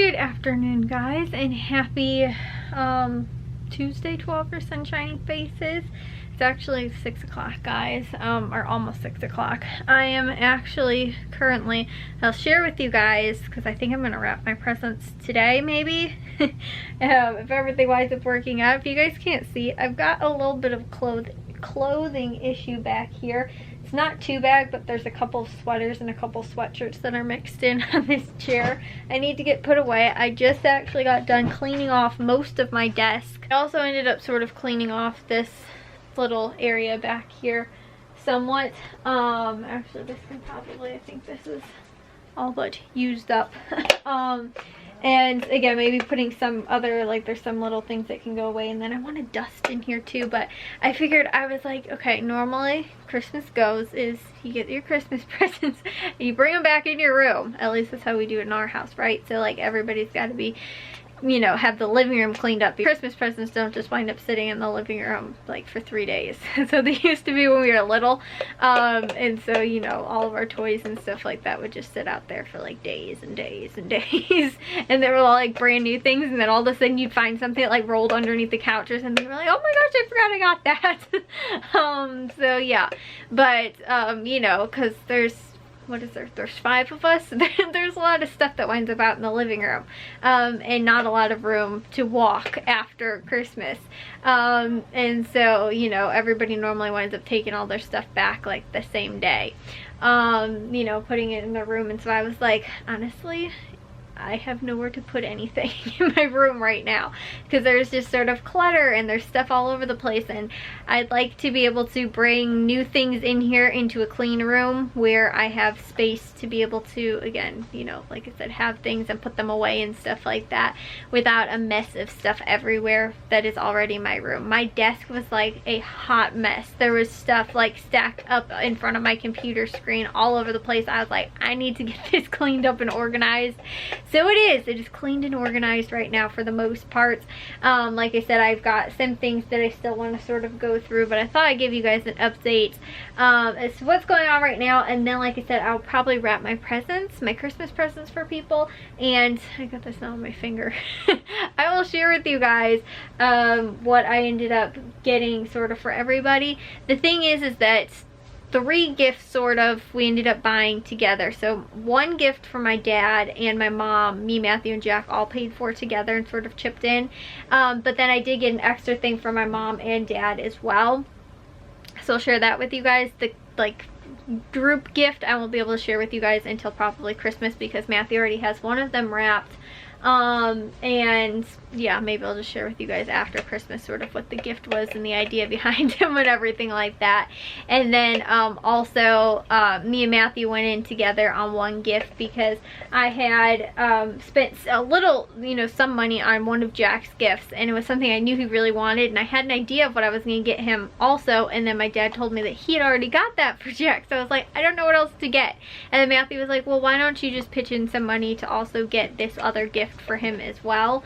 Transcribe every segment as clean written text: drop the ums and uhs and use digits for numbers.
Good afternoon, guys, and happy Tuesday to all of your sunshiny faces. It's actually 6 o'clock, guys, or almost 6 o'clock. I am actually currently, I'll share with you guys, because I think I'm going to wrap my presents today, maybe, if everything winds up working out. If you guys can't see, I've got a little bit of clothing issue back here. It's not too bad, but there's a couple of sweaters and a couple of sweatshirts that are mixed in on this chair. I need to get put away. I just actually got done cleaning off most of my desk. I also ended up sort of cleaning off this little area back here somewhat. Actually, this can probably, I think this is all but used up. And again, maybe putting some other, like, there's some little things that can go away, and then I want to dust in here too. But I figured, I was like, okay, normally Christmas goes is you get your Christmas presents and you bring them back in your room. At least that's how we do it in our house, right? So like everybody's got to be, you know, have the living room cleaned up. Christmas presents don't just wind up sitting in the living room like for 3 days. So they used to be when we were little, and so, you know, all of our toys and stuff like that would just sit out there for like days and days and days, and they were all like brand new things, and then all of a sudden you'd find something that like rolled underneath the couch or something. You're like, oh my gosh, I forgot I got that. So yeah, but you know, because there's, what is there, there's 5 of us. There's a lot of stuff that winds up out in the living room, and not a lot of room to walk after Christmas, and so, you know, everybody normally winds up taking all their stuff back like the same day, you know, putting it in their room. And so I was like, honestly, I have nowhere to put anything in my room right now, because there's just sort of clutter and there's stuff all over the place, and I'd like to be able to bring new things in here into a clean room where I have space to be able to, again, you know, like I said, have things and put them away and stuff like that without a mess of stuff everywhere that is already my room. My desk was like a hot mess. There was stuff like stacked up in front of my computer screen all over the place. I was like, I need to get this cleaned up and organized. So it is cleaned and organized right now for the most part. Like I said, I've got some things that I still want to sort of go through, but I thought I'd give you guys an update as to what's going on right now. And then, like I said, I'll probably wrap my presents, my Christmas presents for people, and I got this now on my finger. I will share with you guys what I ended up getting sort of for everybody. The thing is that 3 gifts sort of we ended up buying together. So 1 gift for my dad and my mom, me, Matthew, and Jack all paid for together and sort of chipped in, but then I did get an extra thing for my mom and dad as well, so I'll share that with you guys. The like group gift I won't be able to share with you guys until probably Christmas, because Matthew already has one of them wrapped. And yeah, maybe I'll just share with you guys after Christmas sort of what the gift was and the idea behind him and everything like that. And then also me and Matthew went in together on 1 gift, because I had spent a little, you know, some money on one of Jack's gifts, and it was something I knew he really wanted, and I had an idea of what I was going to get him also, and then my dad told me that he had already got that for Jack, so I was like, I don't know what else to get. And then Matthew was like, well, why don't you just pitch in some money to also get this other gift for him as well.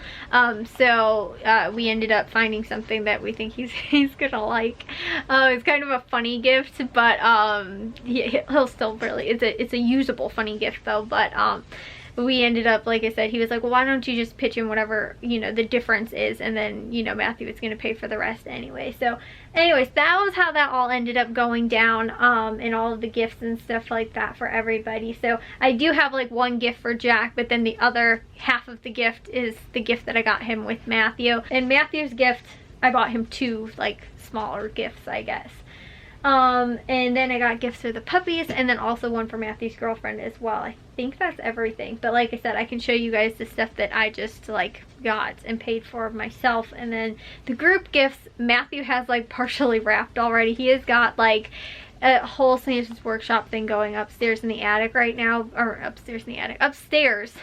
So we ended up finding something that we think he's gonna like. It's kind of a funny gift, but he'll still really, it's a usable funny gift though. But we ended up, like I said, he was like, well, why don't you just pitch in whatever, you know, the difference is, and then, you know, Matthew was going to pay for the rest anyway. So anyways, that was how that all ended up going down, and all of the gifts and stuff like that for everybody. So I do have like 1 gift for Jack, but then the other half of the gift is the gift that I got him with Matthew. And Matthew's gift, I bought him 2 like smaller gifts, I guess. And then I got gifts for the puppies, and then also 1 for Matthew's girlfriend as well. I think that's everything, but like I said, I can show you guys the stuff that I just like got and paid for myself. And then the group gifts, Matthew has like partially wrapped already. He has got like a whole Santa's Workshop thing going upstairs in the attic right now, or upstairs in the attic, upstairs.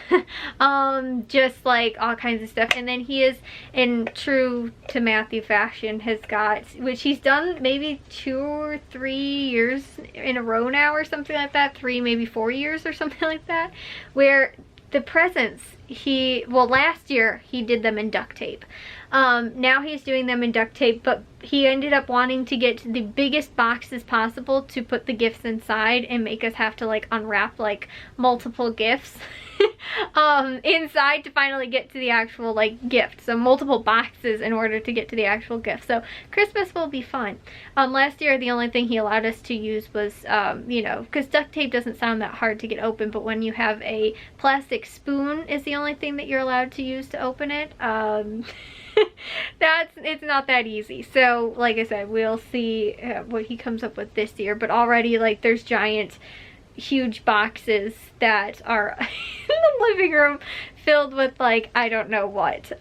Just like all kinds of stuff. And then he is, in true to Matthew fashion, has got, which he's done maybe 2 or 3 years in a row now or something like that, 3, maybe 4 years or something like that, where the presents well, last year he did them in duct tape. Now he's doing them in duct tape, but he ended up wanting to get the biggest boxes possible to put the gifts inside and make us have to like unwrap like multiple gifts inside to finally get to the actual like gift. So multiple boxes in order to get to the actual gift. So Christmas will be fun. Last year the only thing he allowed us to use was you know, because duct tape doesn't sound that hard to get open, but when you have a plastic spoon is the only thing that you're allowed to use to open it. It's not that easy. So like I said, we'll see what he comes up with this year, but already like there's giant huge boxes that are in the living room filled with like I don't know what.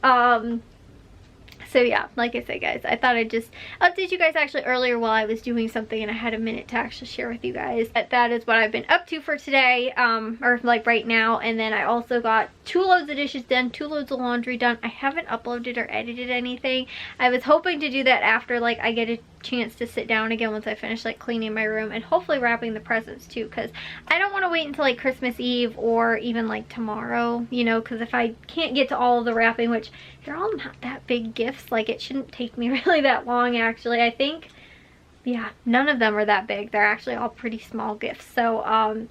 So yeah, like I said guys, I thought I'd just update you guys actually earlier while I was doing something and I had a minute to actually share with you guys. That is what I've been up to for today, or like right now. And then I also got 2 loads of dishes done, 2 loads of laundry done. I haven't uploaded or edited anything. I was hoping to do that after like I get a chance to sit down again once I finish like cleaning my room and hopefully wrapping the presents too, because I don't want to wait until like Christmas Eve or even like tomorrow, you know, because if I can't get to all of the wrapping, which they're all not that big gifts, like it shouldn't take me really that long actually. I think, yeah, none of them are that big. They're actually all pretty small gifts. So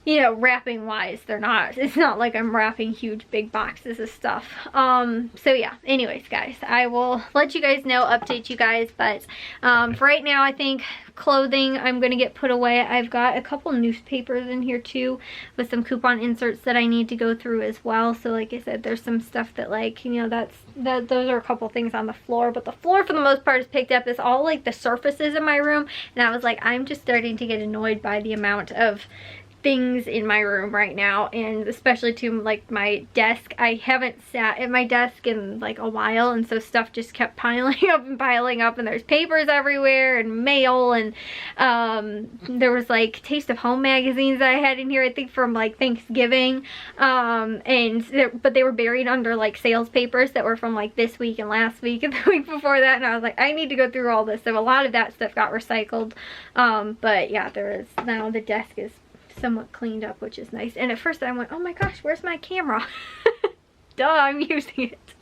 you know, wrapping wise, it's not like I'm wrapping huge big boxes of stuff. So yeah, anyways guys, I will let you guys know, update you guys, but for right now I think clothing I'm gonna get put away. I've got a couple newspapers in here too with some coupon inserts that I need to go through as well. So like I said, there's some stuff that like, you know, those are a couple things on the floor, but the floor for the most part is picked up. It's all like the surfaces in my room, and I was like, I'm just starting to get annoyed by the amount of things in my room right now, and especially to like my desk. I haven't sat at my desk in like a while, and so stuff just kept piling up and piling up, and there's papers everywhere and mail, and there was like Taste of Home magazines that I had in here, I think from like Thanksgiving, but they were buried under like sales papers that were from like this week and last week and the week before that, and I was like, I need to go through all this. So a lot of that stuff got recycled, but yeah, there is now the desk is somewhat cleaned up, which is nice. And at first I went, oh my gosh, where's my camera? Duh, I'm using it.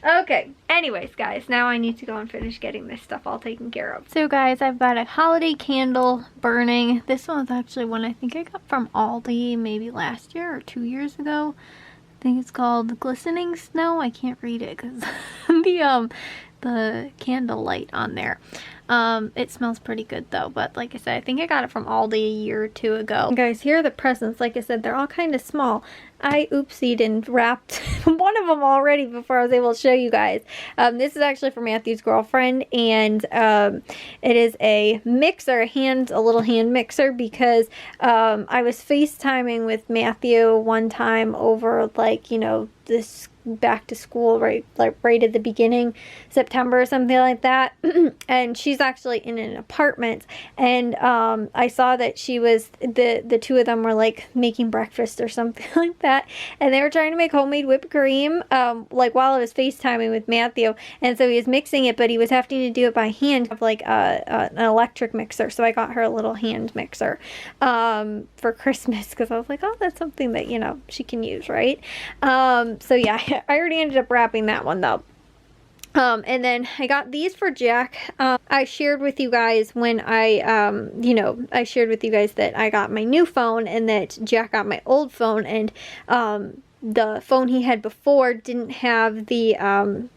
Okay, anyways guys, now I need to go and finish getting this stuff all taken care of. So guys, I've got a holiday candle burning. This one's actually one I think I got from Aldi maybe last year or 2 years ago. I think it's called Glistening Snow. I can't read it because the candle light on there. It smells pretty good though, but like I said, I think I got it from Aldi a year or 2 ago. And guys, here are the presents. Like I said, they're all kind of small. I oopsied and wrapped one of them already before I was able to show you guys. This is actually for Matthew's girlfriend, and it is a mixer, a little hand mixer, because I was FaceTiming with Matthew one time over like, you know, this back to school right at the beginning, September or something like that. And she's actually in an apartment, and I saw that she was the 2 of them were like making breakfast or something like that, and they were trying to make homemade whipped cream like while I was FaceTiming with Matthew, and so he was mixing it, but he was having to do it by hand, like an electric mixer. So I got her a little hand mixer for Christmas, because I was like, oh, that's something that, you know, she can use, right? So yeah, I already ended up wrapping that one though. And then I got these for Jack. I shared with you guys when I shared with you guys that I got my new phone and that Jack got my old phone, and the phone he had before didn't have the,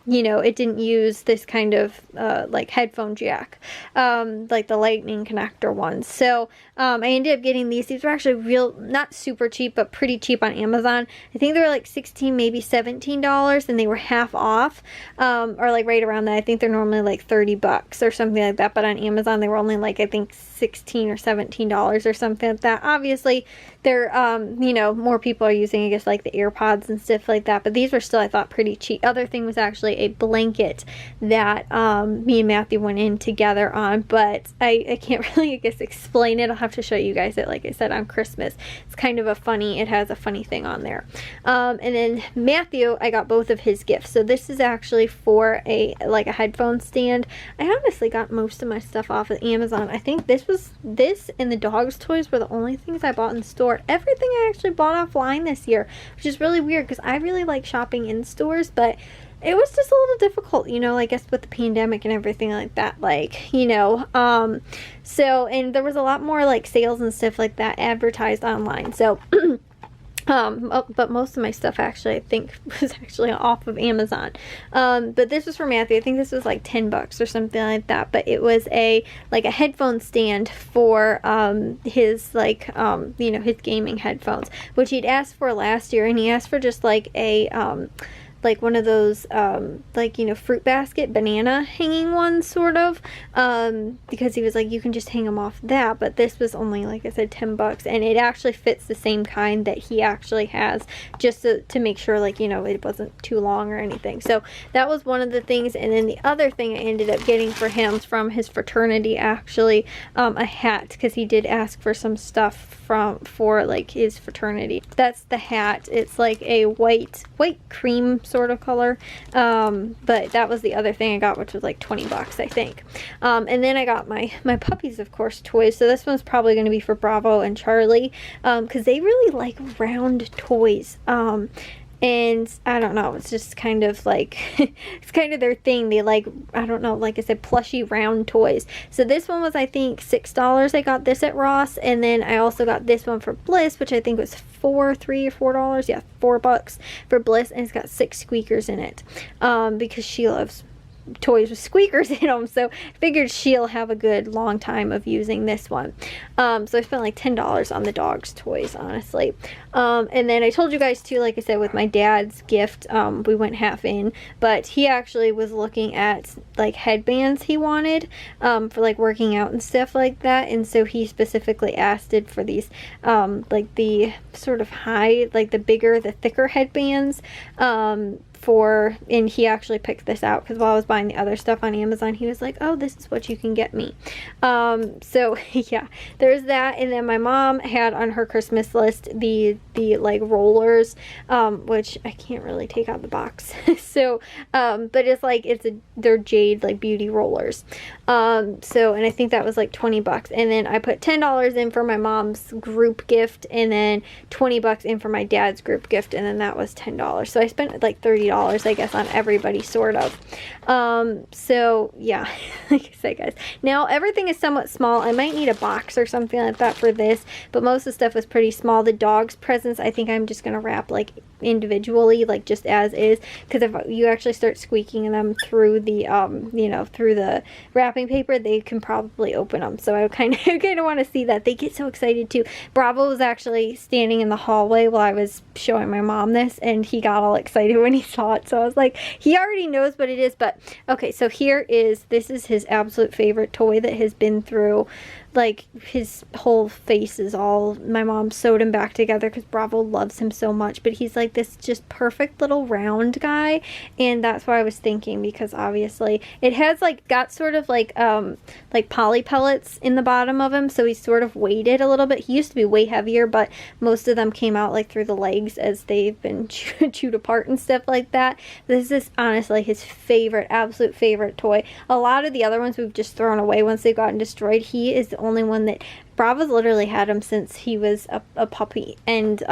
it didn't use this kind of like headphone jack, like the lightning connector ones. So I ended up getting these. These were actually not super cheap, but pretty cheap on Amazon. I think they were like $16, maybe $17, and they were half off, or like right around that. I think they're normally like 30 bucks or something like that, but on Amazon they were only like, I think $16 or $17 or something like that. Obviously they're, more people are using, I guess, like the AirPods and stuff like that, but these were still, I thought, pretty cheap. Other thing was actually a blanket that me and Matthew went in together on, but I can't really, I guess, explain it. I'll have to show you guys it, like I said, on Christmas. It's kind of it has a funny thing on there. And then Matthew, I got both of his gifts. So this is actually for a headphone stand. I honestly got most of my stuff off of Amazon. I think this and the dog's toys were the only things I bought in the store. Everything I actually bought offline this year, which is really really weird because I really like shopping in stores, but it was just a little difficult, you know, I guess with the pandemic and everything like that, like, you know, so, and there was a lot more like sales and stuff like that advertised online, so but most of my stuff actually I think was actually off of Amazon. But this was for Matthew. I think this was like $10 or something like that, but it was a headphone stand for his like you know, his gaming headphones, which he'd asked for last year, and he asked for just like a like one of those like, you know, fruit basket banana hanging ones, sort of, because he was like, you can just hang them off that, but this was only, like I said, $10, and it actually fits the same kind that he actually has, just to make sure, like, you know, it wasn't too long or anything. So that was one of the things. And then the other thing I ended up getting for him from his fraternity, actually, a hat, because he did ask for some stuff for like his fraternity. That's the hat. It's like a white cream sort of color, but that was the other thing I got, which was like $20, I think. And then I got my puppies, of course, toys. So this one's probably going to be for Bravo and Charlie, because they really like round toys. And I don't know, it's just kind of like, it's kind of their thing. They like, I don't know, like I said, plushy round toys. So this one was, I think, $6. I got this at Ross. And then I also got this one for Bliss, which I think was $3 or $4. Yeah, $4 for Bliss. And it's got 6 squeakers in it, because she loves toys with squeakers in them, so I figured she'll have a good long time of using this one. So I spent like $10 on the dog's toys, honestly. And then I told you guys too, like I said, with my dad's gift, we went half in, but he actually was looking at like headbands he wanted for like working out and stuff like that, and so he specifically asked it for these like the sort of high, like the bigger, the thicker headbands, and he actually picked this out, because while I was buying the other stuff on Amazon, he was like, oh, this is what you can get me. So yeah, there's that. And then my mom had on her Christmas list the like rollers, which I can't really take out the box. So but it's like, they're jade like beauty rollers. So, and I think that was like $20. And then I put $10 in for my mom's group gift, and then $20 in for my dad's group gift, and then that was $10. So I spent like $30, I guess, on everybody, sort of. So yeah, like I said, guys, now everything is somewhat small. I might need a box or something like that for this, but most of the stuff was pretty small. The dog's presents, I think I'm just gonna wrap like individually, like just as is, because if you actually start squeaking them through the you know, through the wrapping paper, they can probably open them. So I kind of want to see that. They get so excited too. Bravo was actually standing in the hallway while I was showing my mom this, and he got all excited when he saw it. So I was like, he already knows what it is. But okay, so this is his absolute favorite toy that has been through, like, his whole face is all, my mom sewed him back together because Bravo loves him so much, but he's like this just perfect little round guy. And that's what I was thinking, because obviously it has like got sort of like poly pellets in the bottom of him, so he's sort of weighted a little bit. He used to be way heavier, but most of them came out like through the legs as they've been chewed apart and stuff like that. This is honestly his favorite, absolute favorite toy. A lot of the other ones we've just thrown away once they've gotten destroyed. He is the only one that Bravo's literally had him since he was a puppy, and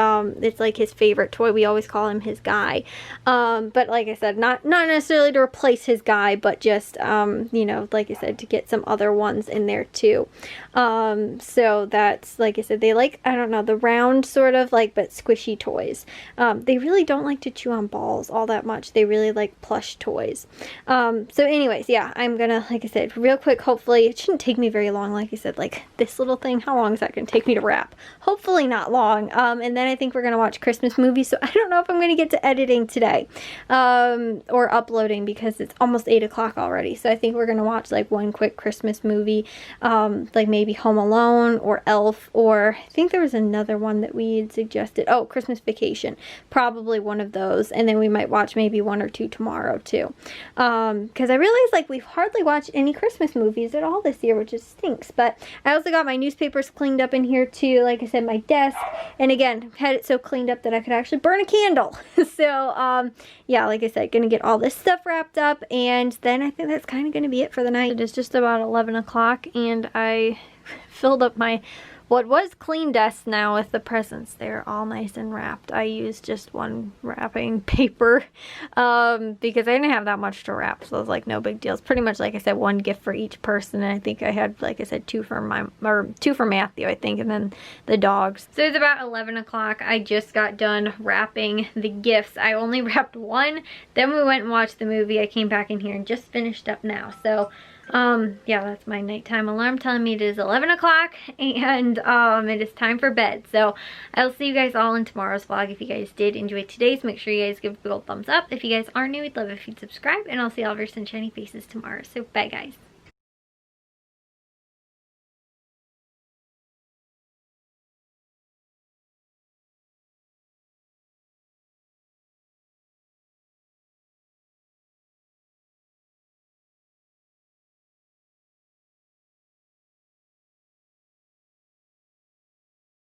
it's like his favorite toy. We always call him his guy, but like I said, not necessarily to replace his guy, but just you know, like I said, to get some other ones in there too. So that's, like I said, they like, I don't know, the round sort of like, but squishy toys. They really don't like to chew on balls all that much. They really like plush toys. So anyways, yeah, I'm gonna, like I said, real quick, hopefully it shouldn't take me very long. Like I said, like this little thing, how long is that going to take me to wrap? Hopefully not long. And then I think we're going to watch Christmas movies, so I don't know if I'm going to get to editing today, or uploading, because it's almost 8 o'clock already. So I think we're going to watch like one quick Christmas movie, like maybe Home Alone or Elf, or I think there was another one that we had suggested. Oh, Christmas Vacation. Probably one of those. And then we might watch maybe 1 or 2 tomorrow too. Because I realized like we've hardly watched any Christmas movies at all this year, which just stinks. But I also got my newspapers cleaned up in here too. Like I said, my desk, and again, had it so cleaned up that I could actually burn a candle. So yeah, like I said, gonna get all this stuff wrapped up, and then I think that's kind of gonna be it for the night. It is just about 11 o'clock, and I filled up my Well, it was clean desk now with the presents. They're all nice and wrapped. I used just one wrapping paper because I didn't have that much to wrap, so it was like no big deal. It's pretty much, like I said, one gift for each person, and I think I had, like I said, two for Matthew, I think, and then the dogs. So it's about 11 o'clock. I just got done wrapping the gifts. I only wrapped one, then we went and watched the movie. I came back in here and just finished up now. So yeah, that's my nighttime alarm telling me it is 11 o'clock and it is time for bed. So I'll see you guys all in tomorrow's vlog. If you guys did enjoy today's, make sure you guys give a big old thumbs up. If you guys are new, we'd love if you'd subscribe, and I'll see all of your sunshiny faces tomorrow. So bye guys.